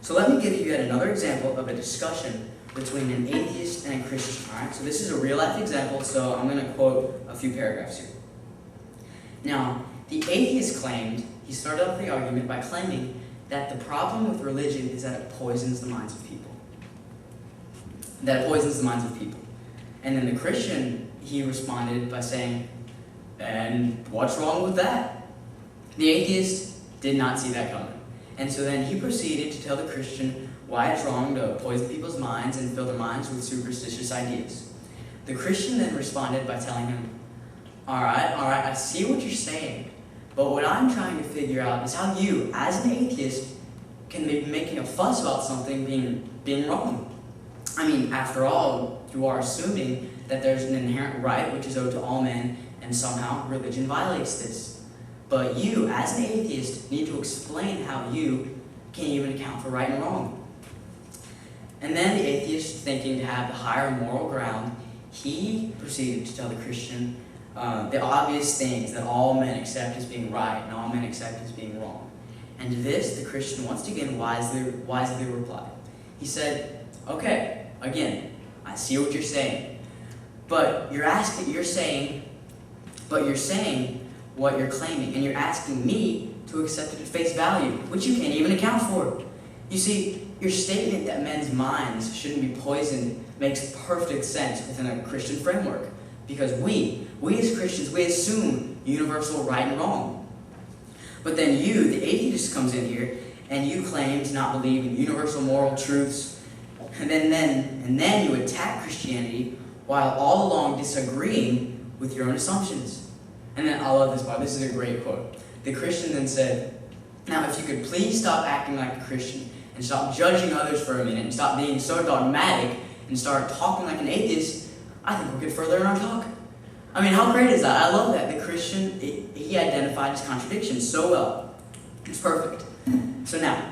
So let me give you yet another example of a discussion between an atheist and a Christian. All right, so this is a real-life example, so I'm going to quote a few paragraphs here. Now, the atheist claimed, he started off the argument by claiming that the problem with religion is that it poisons the minds of people. And then the Christian, he responded by saying, and what's wrong with that? The atheist did not see that coming. And so then he proceeded to tell the Christian why it's wrong to poison people's minds and fill their minds with superstitious ideas. The Christian then responded by telling him, all right, I see what you're saying, but what I'm trying to figure out is how you, as an atheist, can be making a fuss about something being wrong. I mean, after all, you are assuming that there's an inherent right which is owed to all men, and somehow religion violates this. But you, as an atheist, need to explain how you can even account for right and wrong. And then the atheist, thinking to have the higher moral ground, he proceeded to tell the Christian the obvious things that all men accept as being right and all men accept as being wrong. And to this, the Christian once again wisely replied. He said, okay, again, I see what you're saying, but you're saying what you're claiming, and you're asking me to accept it at face value, which you can't even account for. You see, your statement that men's minds shouldn't be poisoned makes perfect sense within a Christian framework, because we as Christians, we assume universal right and wrong. But then you, the atheist, comes in here, and you claim to not believe in universal moral truths, and then you attack Christianity while all along disagreeing with your own assumptions. And then, I love this part, this is a great quote. The Christian then said, now if you could please stop acting like a Christian and stop judging others for a minute and stop being so dogmatic and start talking like an atheist, I think we'll get further in our talk. I mean, how great is that? I love that. The Christian, he identified his contradictions so well. It's perfect. So now,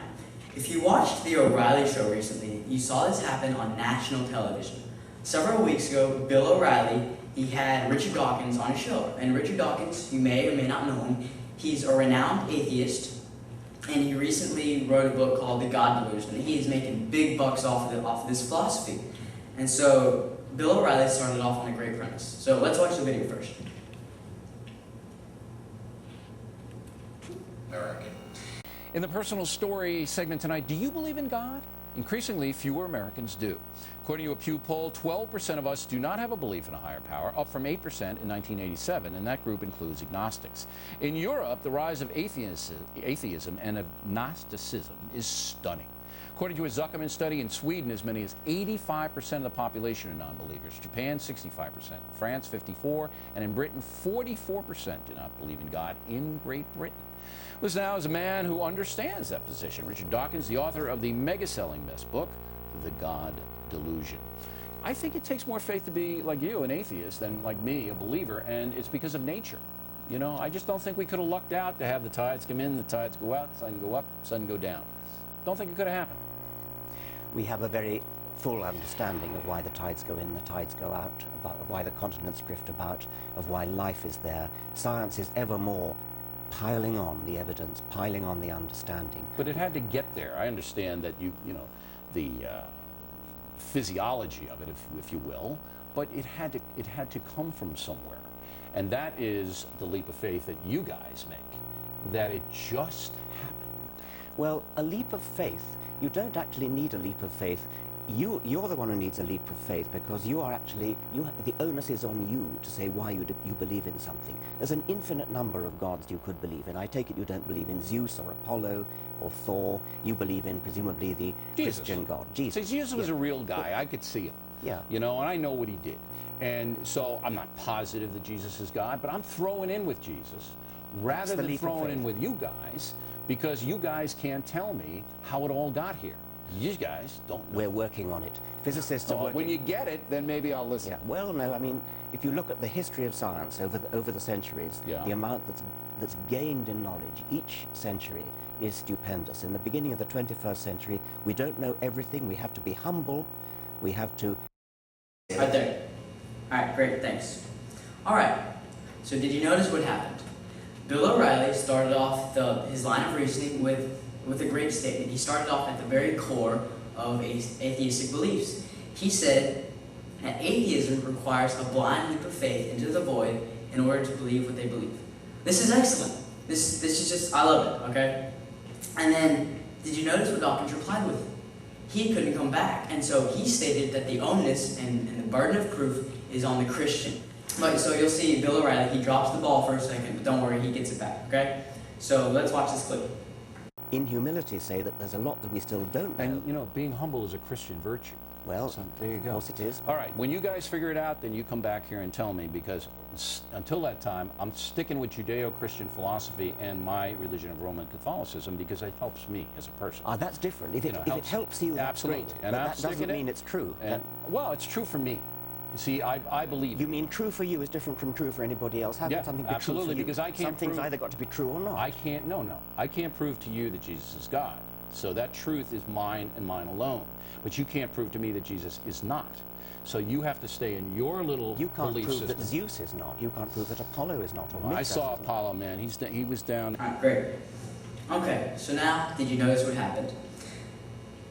if you watched The O'Reilly Show recently, you saw this happen on national television. Several weeks ago, Bill O'Reilly, he had Richard Dawkins on his show. And Richard Dawkins, you may or may not know him, he's a renowned atheist, and he recently wrote a book called The God Delusion, and he is making big bucks off of this philosophy. And so, Bill O'Reilly started off on a great premise. So let's watch the video first. American. In the personal story segment tonight, do you believe in God? Increasingly, fewer Americans do. According to a Pew poll, 12% of us do not have a belief in a higher power, up from 8% in 1987, and that group includes agnostics. In Europe, the rise of atheism and of Gnosticism is stunning. According to a Zuckerman study, in Sweden, as many as 85% of the population are non-believers. Japan, 65%. France, 54%. And in Britain, 44% do not believe in God in Great Britain. Listen now is a man who understands that position. Richard Dawkins, the author of the mega-selling best book, The God Delusion. I think it takes more faith to be like you, an atheist, than like me, a believer, and it's because of nature. You know, I just don't think we could have lucked out to have the tides come in, the tides go out, sun go up, sun go down. Don't think it could have happened. We have a very full understanding of why the tides go in, the tides go out, of why the continents drift about, of why life is there. Science is ever more piling on the evidence, piling on the understanding. But it had to get there. I understand that you know, the physiology of it, if you will, but it had to come from somewhere. And that is the leap of faith that you guys make, that it just happened. Well, a leap of faith, you don't actually need a leap of faith. You're the one who needs a leap of faith, because you are actually, the onus is on you to say why you believe in something. There's an infinite number of gods you could believe in. I take it you don't believe in Zeus or Apollo or Thor. You believe in, presumably, the Christian God, Jesus. See, Jesus was a real guy. I could see him. Yeah. You know, and I know what he did. And so I'm not positive that Jesus is God, but I'm throwing in with Jesus rather than throwing in with you guys, because you guys can't tell me how it all got here. You guys don't know. We're working on it. Physicists are working. When you get it, then maybe I'll listen. Yeah. Well, no, I mean, if you look at the history of science over the centuries, the amount that's gained in knowledge each century is stupendous. In the beginning of the 21st century, we don't know everything. We have to be humble. We have to... Right there. All right, great, thanks. All right, so did you notice what happened? Bill O'Reilly started off his line of reasoning with with a great statement. He started off at the very core of atheistic beliefs. He said that atheism requires a blind leap of faith into the void in order to believe what they believe. This is excellent. This is just, I love it, okay? And then, did you notice what Dawkins replied with? He couldn't come back, and so he stated that the onus and the burden of proof is on the Christian. But, so you'll see Bill O'Reilly, he drops the ball for a second, but don't worry, he gets it back, okay? So let's watch this clip. In humility say that there's a lot that we still don't know. And, you know, being humble is a Christian virtue. Well, So there you go. of course it is. All right, when you guys figure it out, then you come back here and tell me, because until that time, I'm sticking with Judeo-Christian philosophy and my religion of Roman Catholicism because it helps me as a person. That's different. If You know, it helps you, that's absolutely. great. And But I'm that doesn't sticking it. mean it's true. And, well, it's true for me. You see, I believe You mean true for you is different from true for anybody else? How Yeah, can something be absolutely, true for you? because I can't Some things prove- either got to be true or not. I can't, no, I can't prove to you that Jesus is God. So that truth is mine and mine alone. But you can't prove to me that Jesus is not. So you have to stay in your little You can't belief prove system. that Zeus is not. You can't prove that Apollo is not. Or Well, I Mithras saw is not. Apollo, man. He was down. All right, great. Okay, so now, did you notice what happened?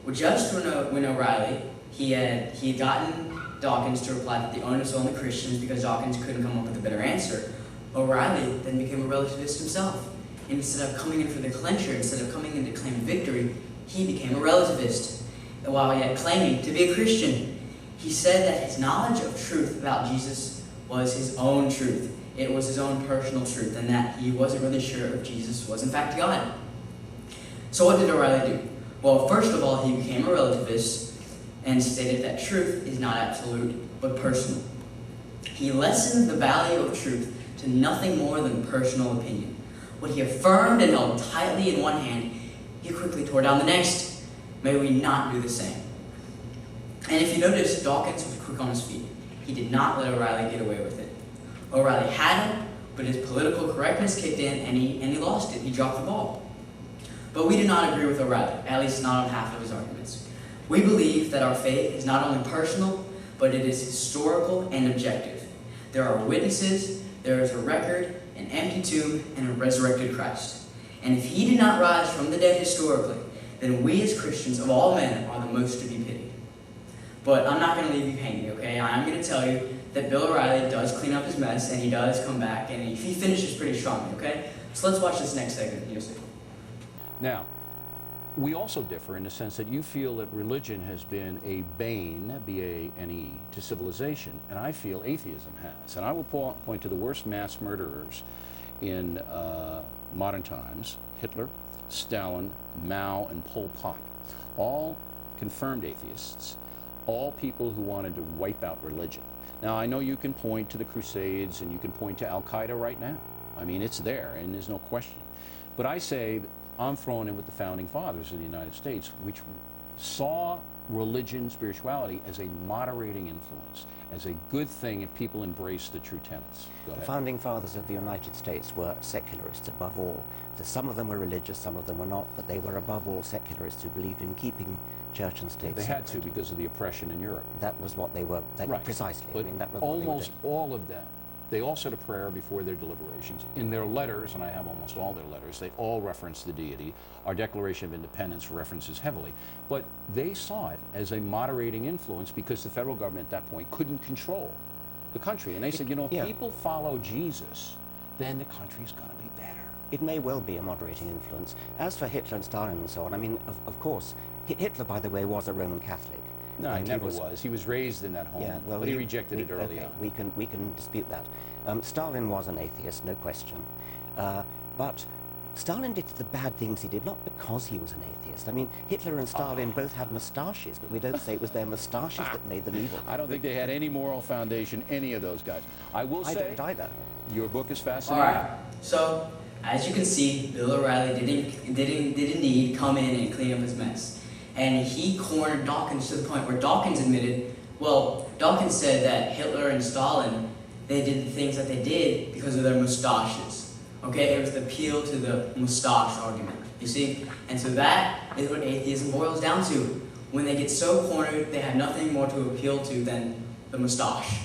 Well, Judge Win O'Reilly, he had gotten Dawkins to reply that the onus was on the Christians because Dawkins couldn't come up with a better answer. O'Reilly then became a relativist himself. And instead of coming in for the clincher, instead of coming in to claim victory, he became a relativist. And while yet claiming to be a Christian, he said that his knowledge of truth about Jesus was his own truth. It was his own personal truth, and that he wasn't really sure if Jesus was in fact God. So what did O'Reilly do? Well, first of all, he became a relativist and stated that truth is not absolute, but personal. He lessened the value of truth to nothing more than personal opinion. What he affirmed and held tightly in one hand, he quickly tore down the next. May we not do the same. And if you notice, Dawkins was quick on his feet. He did not let O'Reilly get away with it. O'Reilly had him, but his political correctness kicked in and he lost it. He dropped the ball. But we do not agree with O'Reilly, at least not on half of his arguments. We believe that our faith is not only personal, but it is historical and objective. There are witnesses, there is a record, an empty tomb, and a resurrected Christ. And if he did not rise from the dead historically, then we as Christians of all men are the most to be pitied. But I'm not going to leave you hanging, okay? I'm going to tell you that Bill O'Reilly does clean up his mess, and he does come back, and he finishes pretty strongly, okay? So let's watch this next segment, and you'll see. Now, we also differ in the sense that you feel that religion has been a bane, B-A-N-E, to civilization, and I feel atheism has. And I will point to the worst mass murderers in modern times: Hitler, Stalin, Mao, and Pol Pot. All confirmed atheists, all people who wanted to wipe out religion. Now, I know you can point to the Crusades and you can point to Al-Qaeda right now. I mean, it's there, and there's no question. But I say I'm thrown in with the founding fathers of the United States, which saw religion, spirituality, as a moderating influence, as a good thing if people embrace the true tenets. Go The ahead. founding fathers of the United States were secularists above all. So some of them were religious, some of them were not, but they were above all secularists who believed in keeping church and state They had to separate. because of the oppression in Europe. That was what they were, Right. precisely. But I mean, that was what they were almost doing. all of them, they all said a prayer before their deliberations. In their letters, and I have almost all their letters, they all reference the deity. Our Declaration of Independence references heavily. But they saw it as a moderating influence because the federal government at that point couldn't control the country. And they said, you know, if yeah. people follow Jesus, then the country's going to be better. It may well be a moderating influence. As for Hitler and Stalin and so on, I mean, of course, Hitler, by the way, was a Roman Catholic. No, he And never was. He was raised in that home, Yeah, well, but he rejected it early okay, on. We can dispute that. Stalin was an atheist, no question. But Stalin did the bad things he did, not because he was an atheist. I mean, Hitler and Stalin both had moustaches, but we don't say it was their moustaches that made them evil. I don't think they had any moral foundation, any of those guys. I will I say, don't either. your book is All fascinating. right. So, as you can see, Bill O'Reilly did indeed come in and clean up his mess. And he cornered Dawkins to the point where Dawkins admitted, well, Dawkins said that Hitler and Stalin, they did the things that they did because of their moustaches. Okay, it was the appeal to the moustache argument, you see? And so that is what atheism boils down to. When they get so cornered, they have nothing more to appeal to than the moustache.